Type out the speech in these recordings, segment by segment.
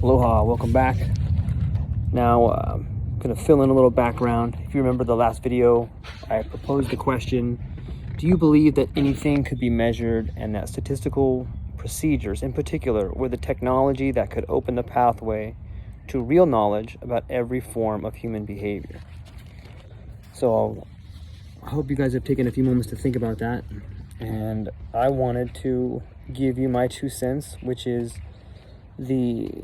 Aloha, welcome back. Now, I'm going to fill in a little background. If you remember the last video, I proposed the question, do you believe that anything could be measured and that statistical procedures in particular were the technology that could open the pathway to real knowledge about every form of human behavior? So I hope you guys have taken a few moments to think about that. And I wanted to give you my 2 cents, which is the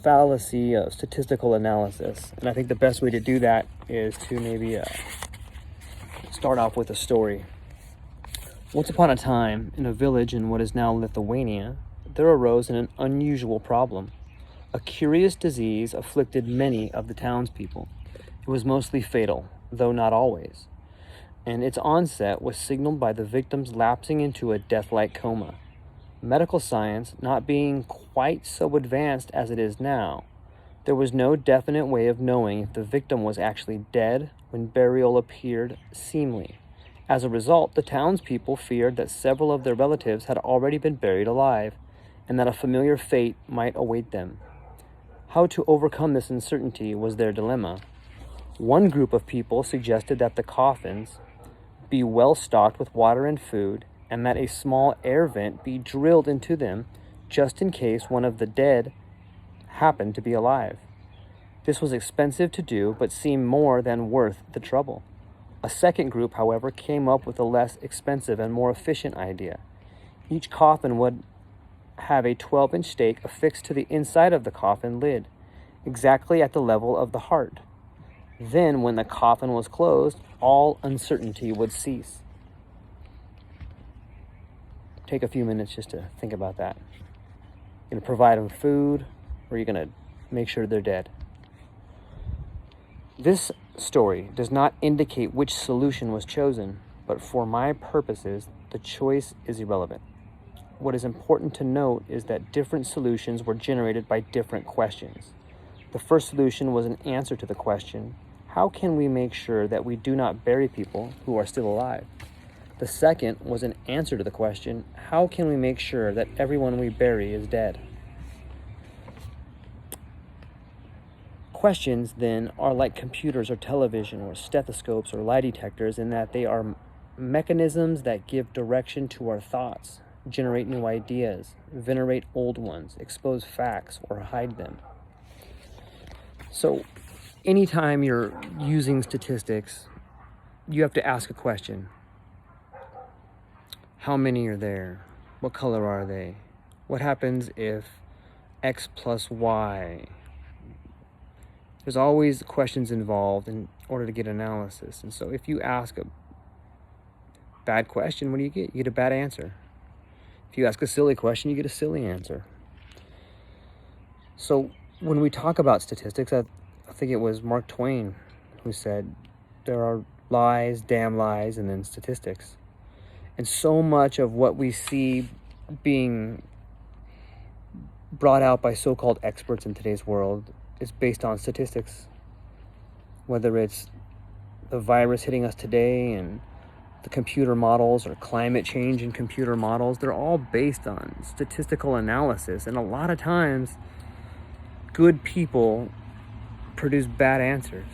fallacy of statistical analysis. And I think the best way to do that is to maybe start off with a story. Once upon a time, in a village in what is now Lithuania, there arose an unusual problem. A curious disease afflicted many of the townspeople. It was mostly fatal, though not always, and its onset was signaled by the victims lapsing into a death-like coma. Medical science not being quite so advanced as it is now, there was no definite way of knowing if the victim was actually dead when burial appeared seemly. As a result, the townspeople feared that several of their relatives had already been buried alive, and that a familiar fate might await them. How to overcome this uncertainty was their dilemma. One group of people suggested that the coffins be well stocked with water and food, and that a small air vent be drilled into them just in case one of the dead happened to be alive. This was expensive to do, but seemed more than worth the trouble. A second group, however, came up with a less expensive and more efficient idea. Each coffin would have a 12-inch stake affixed to the inside of the coffin lid, exactly at the level of the heart. Then, when the coffin was closed, all uncertainty would cease. Take a few minutes just to think about that. You're going to provide them food, or you're going to make sure they're dead. This story does not indicate which solution was chosen, but for my purposes, the choice is irrelevant. What is important to note is that different solutions were generated by different questions. The first solution was an answer to the question, how can we make sure that we do not bury people who are still alive? The second was an answer to the question, how can we make sure that everyone we bury is dead? Questions, then, are like computers or television or stethoscopes or lie detectors in that they are mechanisms that give direction to our thoughts, generate new ideas, venerate old ones, expose facts, or hide them. So, anytime you're using statistics, you have to ask a question. How many are there? What color are they? What happens if X plus Y? There's always questions involved in order to get analysis. And so if you ask a bad question, what do you get? You get a bad answer. If you ask a silly question, you get a silly answer. So when we talk about statistics, I think it was Mark Twain who said, there are lies, damn lies, and then statistics. And so much of what we see being brought out by so-called experts in today's world is based on statistics. Whether it's the virus hitting us today and the computer models or climate change in computer models, they're all based on statistical analysis. And a lot of times, good people produce bad answers.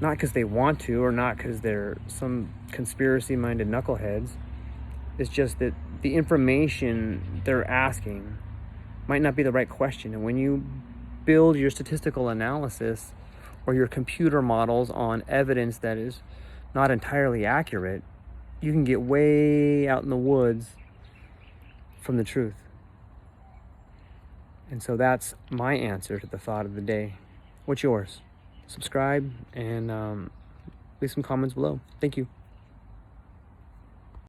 Not because they want to, or not because they're some conspiracy-minded knuckleheads. It's just that the information they're asking might not be the right question. And when you build your statistical analysis or your computer models on evidence that is not entirely accurate, you can get way out in the woods from the truth. And so that's my answer to the thought of the day. What's yours? Subscribe and leave some comments below. Thank you.